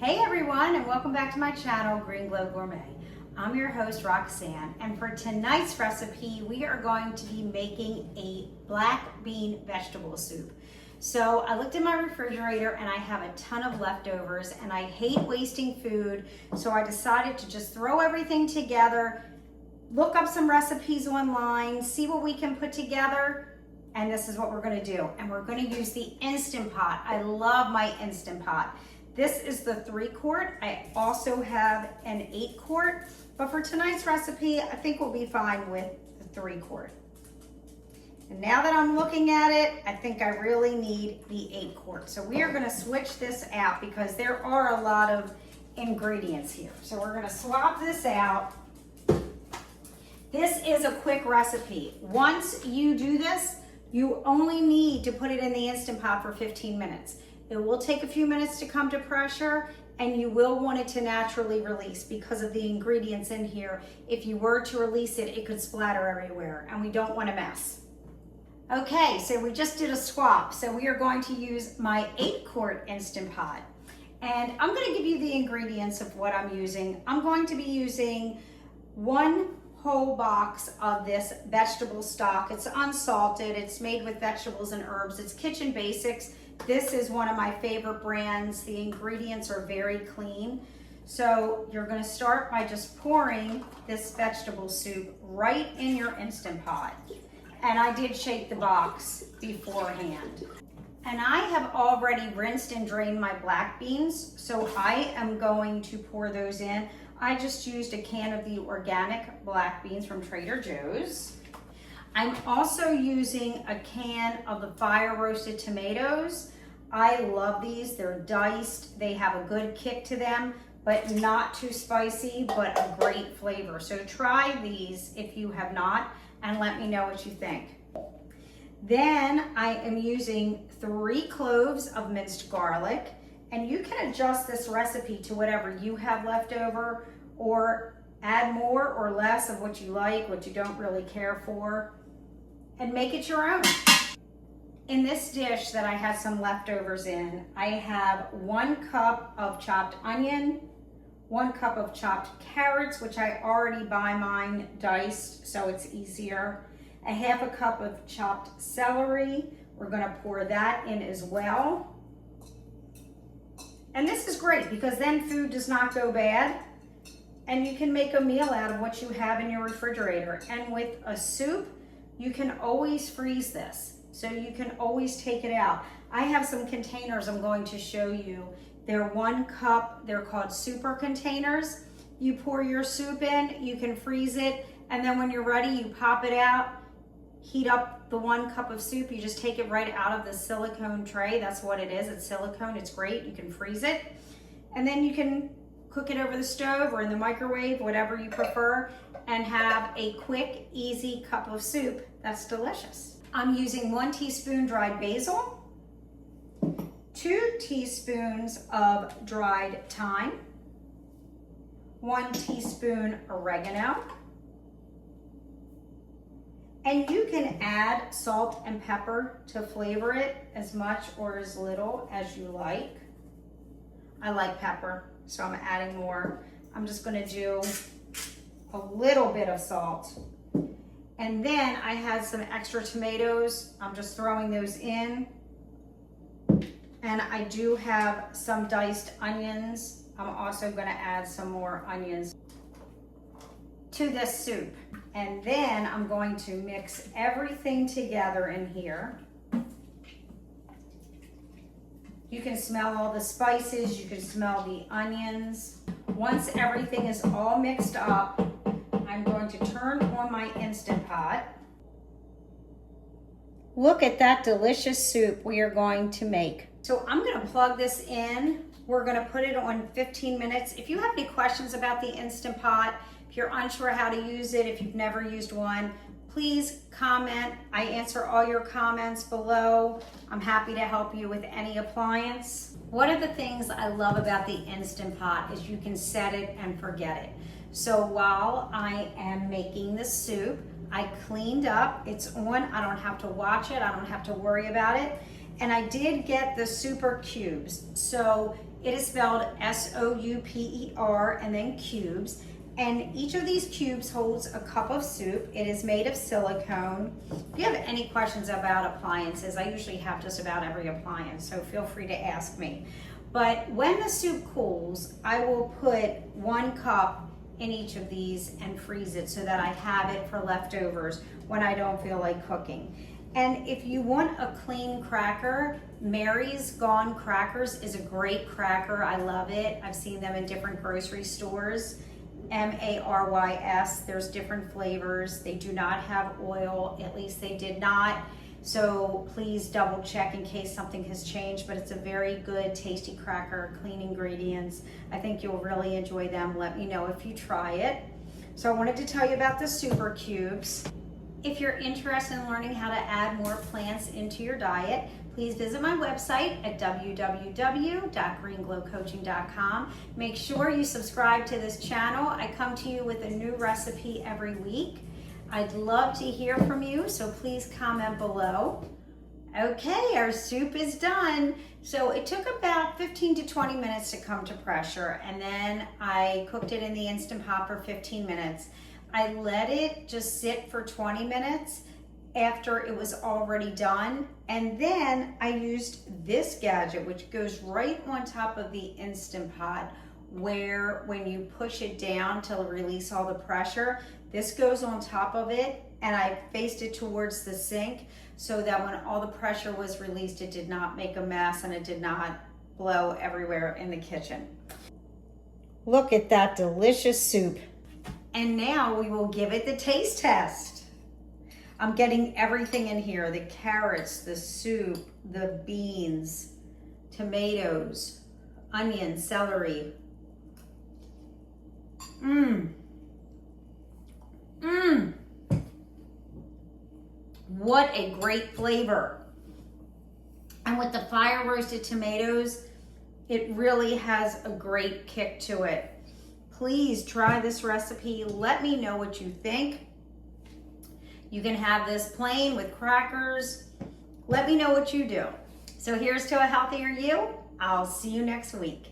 Hey everyone, and welcome back to my channel, Green Glow Gourmet. I'm your host, Roxanne, and for tonight's recipe, we are going to be making a black bean vegetable soup. So I looked in my refrigerator and I have a ton of leftovers and I hate wasting food, so I decided to just throw everything together, look up some recipes online, see what we can put together, and this is what we're gonna do. And we're gonna use the Instant Pot. I love my Instant Pot. This is the 3-quart. I also have an 8-quart, but for tonight's recipe, I think we'll be fine with the 3-quart. And now that I'm looking at it, I think I really need the 8-quart. So we are gonna switch this out because there are a lot of ingredients here. So we're gonna swap this out. This is a quick recipe. Once you do this, you only need to put it in the Instant Pot for 15 minutes. It will take a few minutes to come to pressure, and you will want it to naturally release because of the ingredients in here. If you were to release it, it could splatter everywhere, and we don't want to mess. Okay, so we just did a swap. So we are going to use my 8-quart Instant Pot. And I'm gonna give you the ingredients of what I'm using. I'm going to be using 1 whole box of this vegetable stock. It's unsalted, it's made with vegetables and herbs. It's Kitchen Basics. This is one of my favorite brands. The ingredients are very clean. So you're gonna start by just pouring this vegetable soup right in your Instant Pot. And I did shake the box beforehand. And I have already rinsed and drained my black beans, so I am going to pour those in. I just used a can of the organic black beans from Trader Joe's. I'm also using a can of the fire roasted tomatoes. I love these. They're diced. They have a good kick to them, but not too spicy, but a great flavor. So try these if you have not, and let me know what you think. Then I am using 3 cloves of minced garlic, and you can adjust this recipe to whatever you have left over, or add more or less of what you like, what you don't really care for, and make it your own. In this dish that I had some leftovers in, I have 1 cup of chopped onion, 1 cup of chopped carrots, which I already buy mine diced so it's easier, a 1/2 cup of chopped celery. We're gonna pour that in as well. And this is great because then food does not go bad and you can make a meal out of what you have in your refrigerator. And with a soup, you can always freeze this. So you can always take it out. I have some containers I'm going to show you. They're 1 cup, they're called super containers. You pour your soup in, you can freeze it, and then when you're ready, you pop it out, heat up the 1 cup of soup, you just take it right out of the silicone tray. That's what it is, it's silicone, it's great, you can freeze it. And then you can cook it over the stove or in the microwave, whatever you prefer, and have a quick, easy cup of soup that's delicious. I'm using 1 teaspoon dried basil, 2 teaspoons of dried thyme, 1 teaspoon oregano, and you can add salt and pepper to flavor it as much or as little as you like. I like pepper, so I'm adding more. I'm just gonna do a little bit of salt. And then I had some extra tomatoes. I'm just throwing those in. And I do have some diced onions. I'm also gonna add some more onions to this soup. And then I'm going to mix everything together in here. You can smell all the spices, you can smell the onions. Once everything is all mixed up, I'm going to turn on my Instant Pot. Look at that delicious soup we are going to make. So I'm gonna plug this in. We're gonna put it on 15 minutes. If you have any questions about the Instant Pot, if you're unsure how to use it, if you've never used one, please comment. I answer all your comments below. I'm happy to help you with any appliance. One of the things I love about the Instant Pot is you can set it and forget it. So while I am making the soup, I cleaned up, it's on, I don't have to watch it, I don't have to worry about it. And I did get the super cubes. So It is spelled S-O-U-P-E-R and then cubes. And each of these cubes holds a cup of soup. It is made of silicone. If you have any questions about appliances, I usually have just about every appliance, so feel free to ask me. But when the soup cools, I will put 1 cup in each of these and freeze it so that I have it for leftovers when I don't feel like cooking. And if you want a clean cracker, Mary's Gone Crackers is a great cracker. I love it. I've seen them in different grocery stores. M-A-R-Y-S. There's different flavors. They do not have oil, at least they did not. So please double check in case something has changed, but it's a very good, tasty cracker, clean ingredients. I think you'll really enjoy them. Let me know if you try it. So I wanted to tell you about the super cubes. If you're interested in learning how to add more plants into your diet, please visit my website at www.greenglowcoaching.com. Make sure you subscribe to this channel. I come to you with a new recipe every week. I'd love to hear from you, so please comment below. Okay, our soup is done. So it took about 15 to 20 minutes to come to pressure, and then I cooked it in the Instant Pot for 15 minutes. I let it just sit for 20 minutes after it was already done. And then I used this gadget, which goes right on top of the Instant Pot, where when you push it down to release all the pressure, this goes on top of it, and I faced it towards the sink so that when all the pressure was released, it did not make a mess and it did not blow everywhere in the kitchen. Look at that delicious soup. And now we will give it the taste test. I'm getting everything in here, the carrots, the soup, the beans, tomatoes, onion, celery. What a great flavor. And with the fire roasted tomatoes, it really has a great kick to it. Please try this recipe. Let me know what you think. You can have this plain with crackers. Let me know what you do. So here's to a healthier you. I'll see you next week.